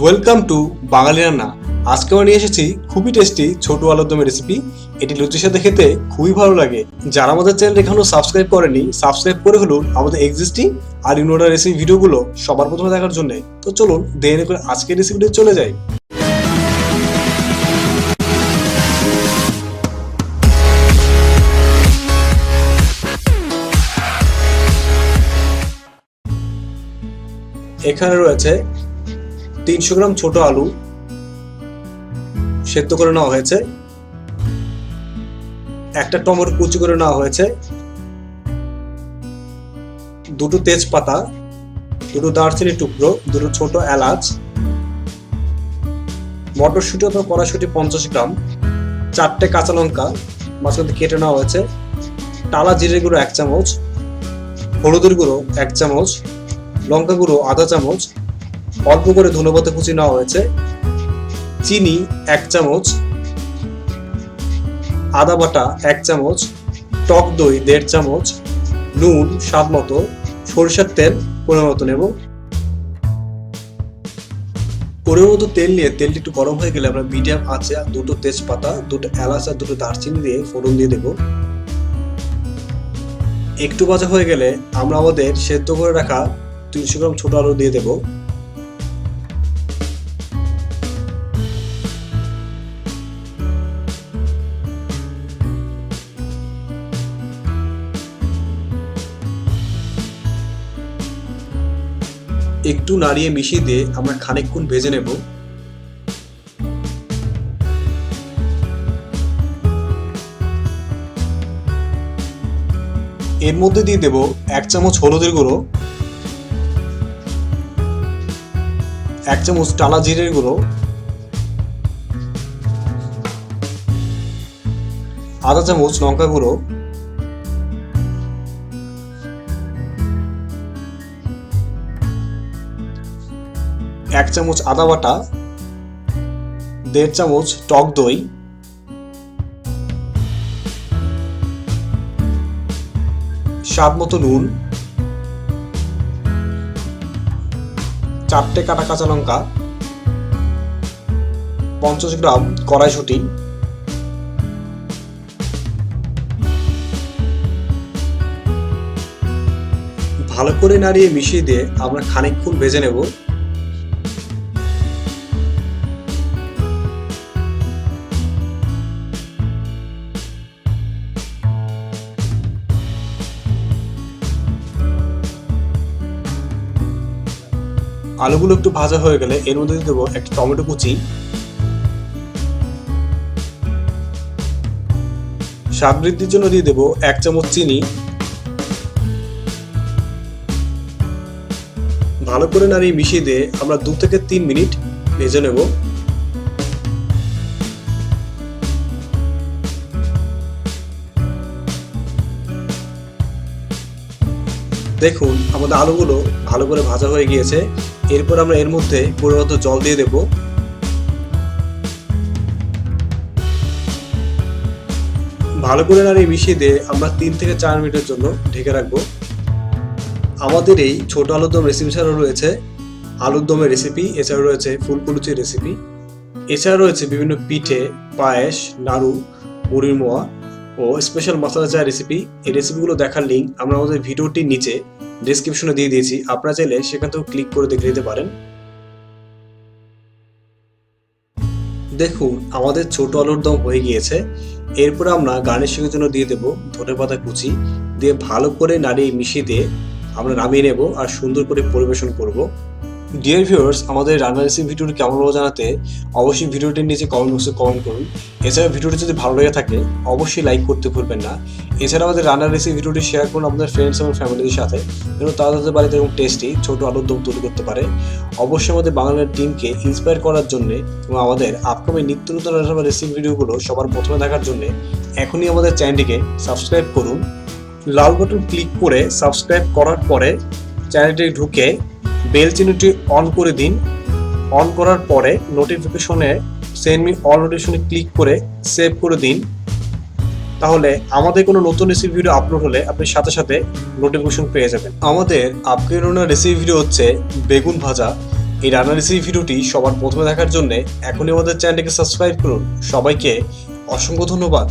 Welcome to বাঙালি রান্না। আজকে আমরা নিয়ে এসেছি খুবই টেস্টি ছোট আলুর দমের রেসিপি। এটি লুচির সাথে খেতে খুবই ভালো লাগে। যারা আমাদের চ্যানেল এখনো সাবস্ক্রাইব করেনি, সাবস্ক্রাইব করে হলুন আমাদের এক্সিস্টিং আর ইউনোডা রেসিপি ভিডিওগুলো সবার প্রথমে দেখার জন্য। তো চলুন দেরি করে আজকের রেসিপিতে চলে যাই। এখানে রয়েছে 300 গ্রাম ছোট আলু সেদ্ধ করে নেওয়া হয়েছে, একটা টমেটো কুচি করে নেওয়া হয়েছে, দুটো তেজপাতা, দুটো দারচিনি টুকরো, দুটো ছোট এলাচ, মটরশুঁটি অথবা কড়াইশুঁটি 50 গ্রাম, 4টে কাঁচা লঙ্কা মাঝখান থেকে কেটে নেওয়া হয়েছে, টালা জিরে গুঁড়ো 1 চামচ, হলুদের গুঁড়ো 1 চামচ, লঙ্কা গুঁড়ো আধা চামচ, অল্প করে ধনেপাতা কুচি নেওয়া হয়েছে, চিনি 1 চামচ, আদা বাটা 1 চামচ, টক দই 1.5 চামচ, নুন স্বাদ মতো, সরিষার তেল পরিমাণ মতো নেব। পরিমাণ মতো তেল নিয়ে তেলটি একটু গরম হয়ে গেলে আমরা মিডিয়াম আঁচে দুটো তেজপাতা, দুটো এলাচ আর দুটো দারচিনি দিয়ে ফোড়ন দিয়ে দেব। একটু ভাজা হয়ে গেলে আমরা আমাদের সেদ্ধ করে রাখা 300 গ্রাম ছোট আলু দিয়ে দেব। একটু নাড়িয়ে মিশিয়ে দিয়ে আমরা খানিকক্ষণ ভেজে নেব। এর মধ্যে দিয়ে দেব 1 চামচ হলুদের গুঁড়ো, 1 চামচ টালা জিরের গুঁড়ো, আধা চামচ লঙ্কা গুঁড়ো, 1 চামচ আদা বাটা, 1.5 চামচ টক দই, স্বাদ মতো নুন, 4টে কাটা কাঁচা লঙ্কা, 50 গ্রাম কড়াইশুঁটি, ভালো করে নাড়িয়ে মিশিয়ে দিয়ে আমরা খানিকক্ষণ ভেজে নেব। আলুগুলো একটু ভাজা হয়ে গেলে এর মধ্যে দিয়ে দেবো একটা টমেটো কুচি, স্বাদ বৃদ্ধির জন্য দিয়ে দেবো 1 চামচ চিনি, ভালো করে নাড়িয়ে মিশিয়ে দিয়ে আমরা 2 থেকে 3 মিনিট ভেজে নেব। দেখুন আমাদের আলুগুলো ভালো করে ভাজা হয়ে গিয়েছে। এরপর আমরা এর মধ্যে পরিমাণ মতো জল দিয়ে দেব। ভালো করে নাড়িয়ে মিশিয়ে দিয়ে আমরা 3 থেকে 4 মিনিটের জন্য ঢেকে রাখবো। আমাদের এই ছোট আলুর দম রেসিপি ছাড়াও রয়েছে আলুর দমের রেসিপি, এছাড়া রয়েছে ফুলকো লুচির রেসিপি, এছাড়া রয়েছে বিভিন্ন পিঠে, পায়েস, নাড়ু, মুড়ির মোয়া ও স্পেশাল মশলা চা রেসিপি। এই রেসিপিগুলো দেখার লিঙ্ক আমরা আমাদের ভিডিওটির নিচে ডেসক্রিপশনে দিয়ে দিয়েছি, আপনারা চাইলে সেখান থেকেও ক্লিক করে দেখে নিতে পারেন। দেখুন আমাদের ছোট আলুর দম হয়ে গিয়েছে। এরপর আমরা গার্নিশিংয়ের জন্য দিয়ে দেব ধনেপাতা কুচি, দিয়ে ভালো করে নাড়িয়ে মিশিয়ে দিয়ে আমরা নামিয়ে নেব আর সুন্দর করে পরিবেশন করব। ডিয়ার ভিউয়ার্স, আমাদের রান্না রেসিপি ভিডিওটি কেমন হলো জানাতে অবশ্যই ভিডিওটির নিচে কমেন্ট বক্সে কমেন্ট করুন। এছাড়া ভিডিওটি যদি ভালো লেগে থাকে অবশ্যই লাইক করতে ভুলবেন না। এছাড়া আমাদের রান্নার রেসিপি ভিডিওটি শেয়ার করুন আপনাদের ফ্রেন্ডস এবং ফ্যামিলির সাথে, যেন তাদের বাড়িতে এরকম টেস্টি ছোট আলুর দম তৈরি করতে পারে। অবশ্যই আমাদের বাংলার টিমকে ইন্সপায়ার করার জন্য এবং আমাদের আপকামিং নিত্য নতুন রেসিপি ভিডিওগুলো সবার প্রথমে দেখার জন্য এখনই আমাদের চ্যানেলটিকে সাবস্ক্রাইব করুন। লাল বাটন ক্লিক করে সাবস্ক্রাইব করার পরে চ্যানেলটি ঢুকে বেল চিহ্নটি অন করে দিন। অন করার পরে নোটিফিকেশনে সেন্ড মি অল নোটিফিকেশনে ক্লিক করে সেভ করে দিন। তাহলে আমাদের কোনো নতুন রেসিপি ভিডিও আপলোড হলে আপনি সাথে সাথে নোটিফিকেশন পেয়ে যাবেন। আমাদের আপকামিং রেসিপি ভিডিও হচ্ছে বেগুন ভাজা। এই রান্নার রেসিপি ভিডিওটি সবার প্রথমে দেখার জন্য এখনই আমাদের চ্যানেলটিকে সাবস্ক্রাইব করুন। সবাইকে অসংখ্য ধন্যবাদ।